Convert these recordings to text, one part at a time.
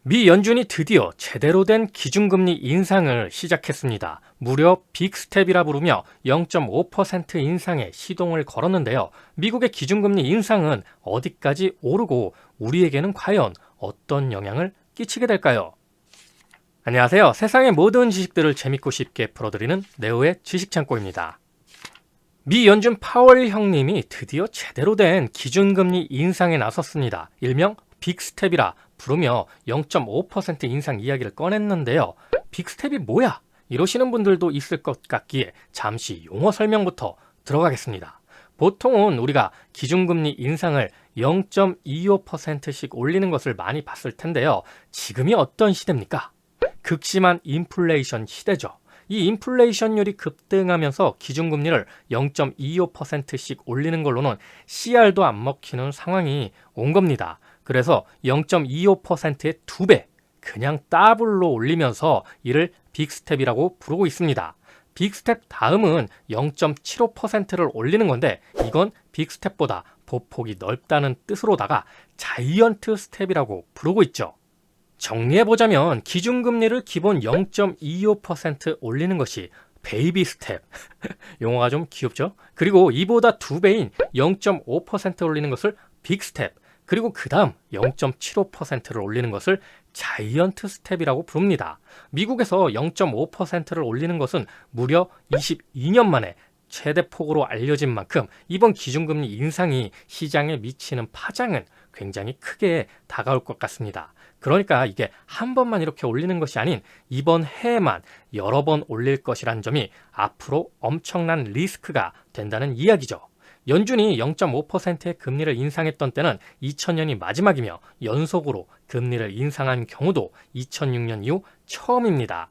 미 연준이 드디어 제대로 된 기준금리 인상을 시작했습니다. 무려 빅스텝이라 부르며 0.5% 인상에 시동을 걸었는데요. 미국의 기준금리 인상은 어디까지 오르고 우리에게는 과연 어떤 영향을 끼치게 될까요? 안녕하세요. 세상의 모든 지식들을 재밌고 쉽게 풀어드리는 네오의 지식창고입니다. 미 연준 파월 형님이 드디어 제대로 된 기준금리 인상에 나섰습니다. 일명 빅스텝이라 부르며 0.5% 인상 이야기를 꺼냈는데요. 빅스텝이 뭐야? 이러시는 분들도 있을 것 같기에 잠시 용어 설명부터 들어가겠습니다. 보통은 우리가 기준금리 인상을 0.25%씩 올리는 것을 많이 봤을 텐데요. 지금이 어떤 시대입니까? 극심한 인플레이션 시대죠. 이 인플레이션율이 급등하면서 기준금리를 0.25%씩 올리는 걸로는 CR도 안 먹히는 상황이 온 겁니다. 그래서 0.25%의 2배, 그냥 더블로 올리면서 이를 빅스텝이라고 부르고 있습니다. 빅스텝 다음은 0.75%를 올리는 건데 이건 빅스텝보다 보폭이 넓다는 뜻으로다가 자이언트 스텝이라고 부르고 있죠. 정리해보자면 기준금리를 기본 0.25% 올리는 것이 베이비 스텝, 용어가 좀 귀엽죠? 그리고 이보다 2배인 0.5% 올리는 것을 빅 스텝, 그리고 그 다음 0.75%를 올리는 것을 자이언트 스텝이라고 부릅니다. 미국에서 0.5%를 올리는 것은 무려 22년 만에 최대폭으로 알려진 만큼 이번 기준금리 인상이 시장에 미치는 파장은 굉장히 크게 다가올 것 같습니다. 그러니까 이게 한 번만 이렇게 올리는 것이 아닌 이번 해에만 여러 번 올릴 것이란 점이 앞으로 엄청난 리스크가 된다는 이야기죠. 연준이 0.5%의 금리를 인상했던 때는 2000년이 마지막이며 연속으로 금리를 인상한 경우도 2006년 이후 처음입니다.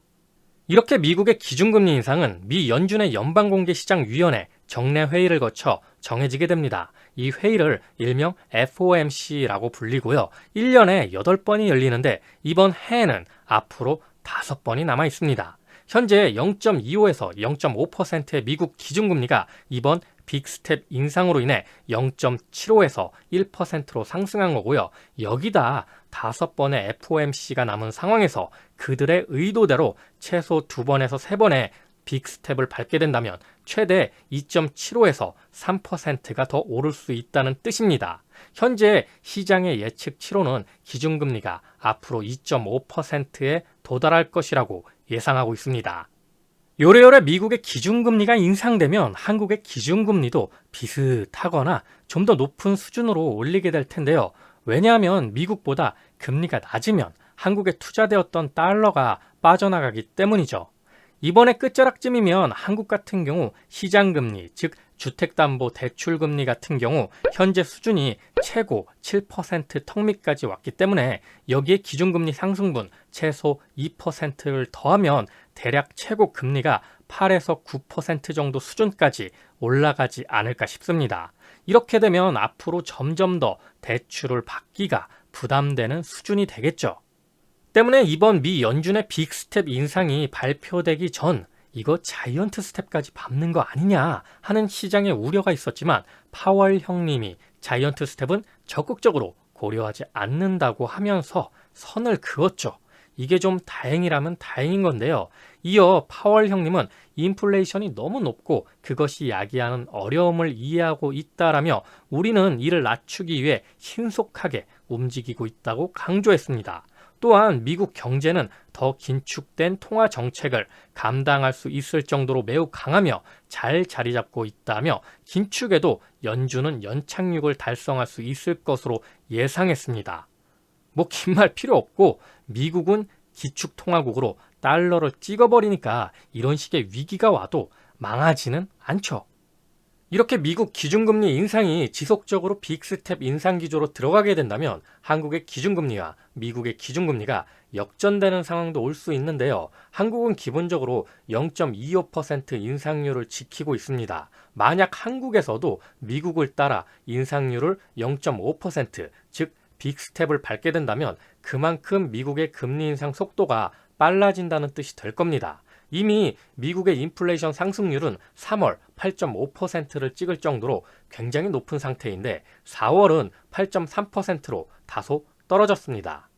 이렇게 미국의 기준금리 인상은 미 연준의 연방공개시장위원회 정례회의를 거쳐 정해지게 됩니다. 이 회의를 일명 FOMC라고 불리고요. 1년에 8번이 열리는데 이번 해에는 앞으로 5번이 남아 있습니다. 현재 0.25에서 0.5%의 미국 기준금리가 이번 빅스텝 인상으로 인해 0.75에서 1%로 상승한 거고요. 여기다 5번의 FOMC가 남은 상황에서 그들의 의도대로 최소 2번에서 3번의 빅스텝을 밟게 된다면 최대 2.75에서 3%가 더 오를 수 있다는 뜻입니다. 현재 시장의 예측치로는 기준금리가 앞으로 2.5%에 도달할 것이라고 예상하고 있습니다. 요래요래 미국의 기준금리가 인상되면 한국의 기준금리도 비슷하거나 좀 더 높은 수준으로 올리게 될 텐데요. 왜냐하면 미국보다 금리가 낮으면 한국에 투자되었던 달러가 빠져나가기 때문이죠. 이번에 끝자락쯤이면 한국 같은 경우 시장금리, 즉 주택담보대출금리 같은 경우 현재 수준이 최고 7% 턱밑까지 왔기 때문에 여기에 기준금리 상승분 최소 2%를 더하면 대략 최고 금리가 8에서 9% 정도 수준까지 올라가지 않을까 싶습니다. 이렇게 되면 앞으로 점점 더 대출을 받기가 부담되는 수준이 되겠죠. 때문에 이번 미 연준의 빅스텝 인상이 발표되기 전 이거 자이언트 스텝까지 밟는 거 아니냐 하는 시장의 우려가 있었지만 파월 형님이 자이언트 스텝은 적극적으로 고려하지 않는다고 하면서 선을 그었죠. 이게 좀 다행이라면 다행인 건데요. 이어 파월 형님은 인플레이션이 너무 높고 그것이 야기하는 어려움을 이해하고 있다라며 우리는 이를 낮추기 위해 신속하게 움직이고 있다고 강조했습니다. 또한 미국 경제는 더 긴축된 통화 정책을 감당할 수 있을 정도로 매우 강하며 잘 자리 잡고 있다며 긴축에도 연준은 연착륙을 달성할 수 있을 것으로 예상했습니다. 뭐 긴 말 필요 없고 미국은 기축통화국으로 달러를 찍어버리니까 이런 식의 위기가 와도 망하지는 않죠. 이렇게 미국 기준금리 인상이 지속적으로 빅스텝 인상 기조로 들어가게 된다면 한국의 기준금리와 미국의 기준금리가 역전되는 상황도 올 수 있는데요. 한국은 기본적으로 0.25% 인상률을 지키고 있습니다. 만약 한국에서도 미국을 따라 인상률을 0.5%, 즉 빅스텝을 밟게 된다면 그만큼 미국의 금리 인상 속도가 빨라진다는 뜻이 될 겁니다. 이미 미국의 인플레이션 상승률은 3월 8.5%를 찍을 정도로 굉장히 높은 상태인데 4월은 8.3%로 다소 떨어졌습니다.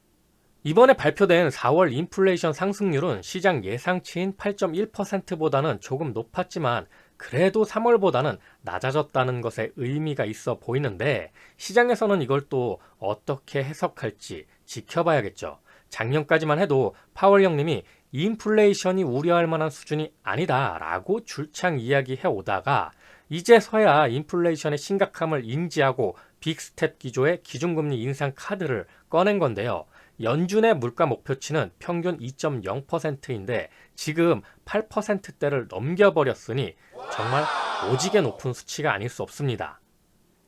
이번에 발표된 4월 인플레이션 상승률은 시장 예상치인 8.1%보다는 조금 높았지만 그래도 3월보다는 낮아졌다는 것에 의미가 있어 보이는데 시장에서는 이걸 또 어떻게 해석할지 지켜봐야겠죠. 작년까지만 해도 파월 형님이 인플레이션이 우려할 만한 수준이 아니다 라고 줄창 이야기해 오다가 이제서야 인플레이션의 심각함을 인지하고 빅스텝 기조의 기준금리 인상 카드를 꺼낸 건데요. 연준의 물가 목표치는 평균 2.0%인데 지금 8%대를 넘겨버렸으니 정말 오지게 높은 수치가 아닐 수 없습니다.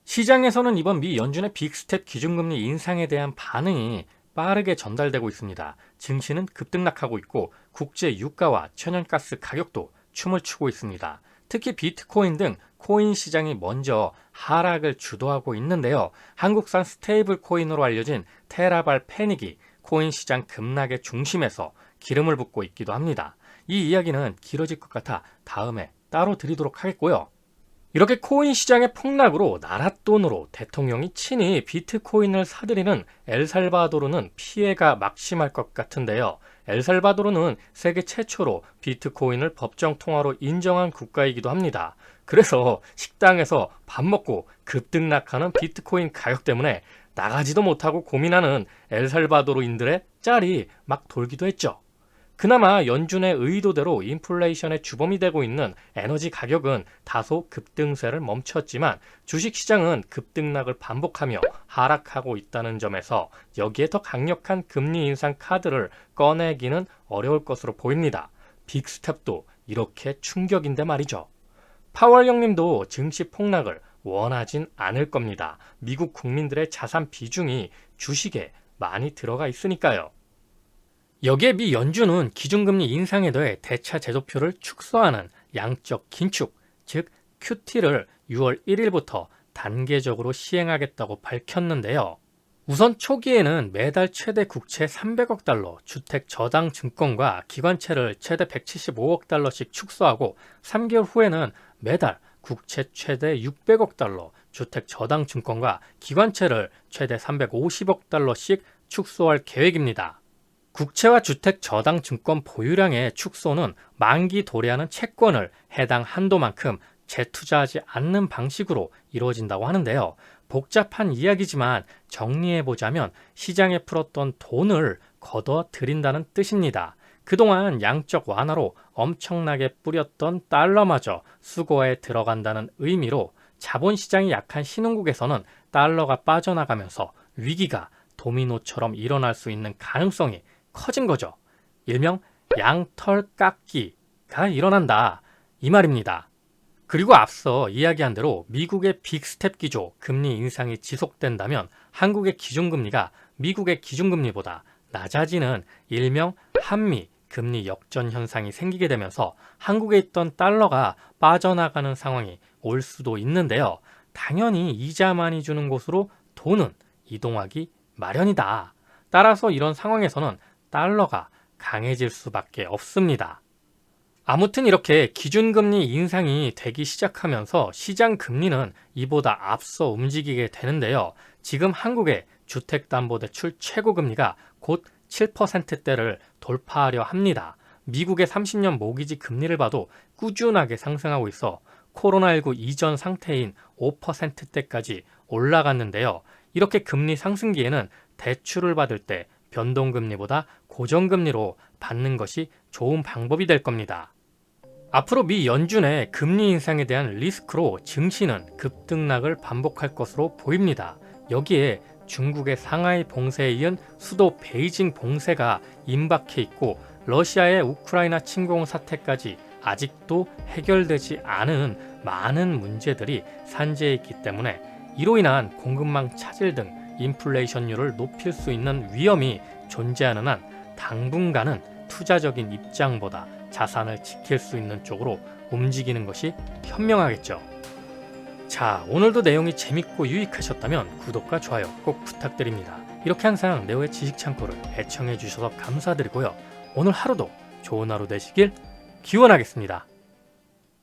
시장에서는 이번 미 연준의 빅스텝 기준금리 인상에 대한 반응이 빠르게 전달되고 있습니다. 증시는 급등락하고 있고 국제 유가와 천연가스 가격도 춤을 추고 있습니다. 특히 비트코인 등 코인 시장이 먼저 하락을 주도하고 있는데요. 한국산 스테이블 코인으로 알려진 테라발 패닉이 코인 시장 급락의 중심에서 기름을 붓고 있기도 합니다. 이 이야기는 길어질 것 같아 다음에 따로 드리도록 하겠고요. 이렇게 코인 시장의 폭락으로 나라 돈으로 대통령이 친히 비트코인을 사들이는 엘살바도르는 피해가 막심할 것 같은데요. 엘살바도르는 세계 최초로 비트코인을 법정 통화로 인정한 국가이기도 합니다. 그래서 식당에서 밥 먹고 급등락하는 비트코인 가격 때문에 나가지도 못하고 고민하는 엘살바도르인들의 짤이 막 돌기도 했죠. 그나마 연준의 의도대로 인플레이션의 주범이 되고 있는 에너지 가격은 다소 급등세를 멈췄지만 주식시장은 급등락을 반복하며 하락하고 있다는 점에서 여기에 더 강력한 금리 인상 카드를 꺼내기는 어려울 것으로 보입니다. 빅스텝도 이렇게 충격인데 말이죠. 파월 형님도 증시 폭락을 원하진 않을 겁니다. 미국 국민들의 자산 비중이 주식에 많이 들어가 있으니까요. 여기에 미 연준은 기준금리 인상에 더해 대차 제도표를 축소하는 양적 긴축, 즉 QT를 6월 1일부터 단계적으로 시행하겠다고 밝혔는데요. 우선 초기에는 매달 최대 국채 300억 달러, 주택 저당 증권과 기관채를 최대 175억 달러씩 축소하고 3개월 후에는 매달 국채 최대 600억 달러, 주택 저당 증권과 기관채를 최대 350억 달러씩 축소할 계획입니다. 국채와 주택 저당 증권 보유량의 축소는 만기 도래하는 채권을 해당 한도만큼 재투자하지 않는 방식으로 이루어진다고 하는데요. 복잡한 이야기지만 정리해보자면 시장에 풀었던 돈을 걷어 들인다는 뜻입니다. 그동안 양적 완화로 엄청나게 뿌렸던 달러마저 수거에 들어간다는 의미로 자본시장이 약한 신흥국에서는 달러가 빠져나가면서 위기가 도미노처럼 일어날 수 있는 가능성이 커진 거죠. 일명 양털 깎기가 일어난다 이 말입니다. 그리고 앞서 이야기한 대로 미국의 빅스텝 기조 금리 인상이 지속된다면 한국의 기준금리가 미국의 기준금리보다 낮아지는 일명 한미 금리 역전 현상이 생기게 되면서 한국에 있던 달러가 빠져나가는 상황이 올 수도 있는데요. 당연히 이자 많이 주는 곳으로 돈은 이동하기 마련이다. 따라서 이런 상황에서는 달러가 강해질 수밖에 없습니다. 아무튼 이렇게 기준금리 인상이 되기 시작하면서 시장 금리는 이보다 앞서 움직이게 되는데요. 지금 한국의 주택담보대출 최고금리가 곧 7%대를 돌파하려 합니다. 미국의 30년 모기지 금리를 봐도 꾸준하게 상승하고 있어 코로나19 이전 상태인 5%대까지 올라갔는데요. 이렇게 금리 상승기에는 대출을 받을 때 변동금리보다 고정금리로 받는 것이 좋은 방법이 될 겁니다. 앞으로 미 연준의 금리 인상에 대한 리스크로 증시는 급등락을 반복할 것으로 보입니다. 여기에 중국의 상하이 봉쇄에 이은 수도 베이징 봉쇄가 임박해 있고 러시아의 우크라이나 침공 사태까지 아직도 해결되지 않은 많은 문제들이 산재해 있기 때문에 이로 인한 공급망 차질 등 인플레이션율을 높일 수 있는 위험이 존재하는 한 당분간은 투자적인 입장보다 자산을 지킬 수 있는 쪽으로 움직이는 것이 현명하겠죠. 자, 오늘도 내용이 재밌고 유익하셨다면 구독과 좋아요 꼭 부탁드립니다. 이렇게 항상 네오의 지식창고를 애청해 주셔서 감사드리고요. 오늘 하루도 좋은 하루 되시길 기원하겠습니다.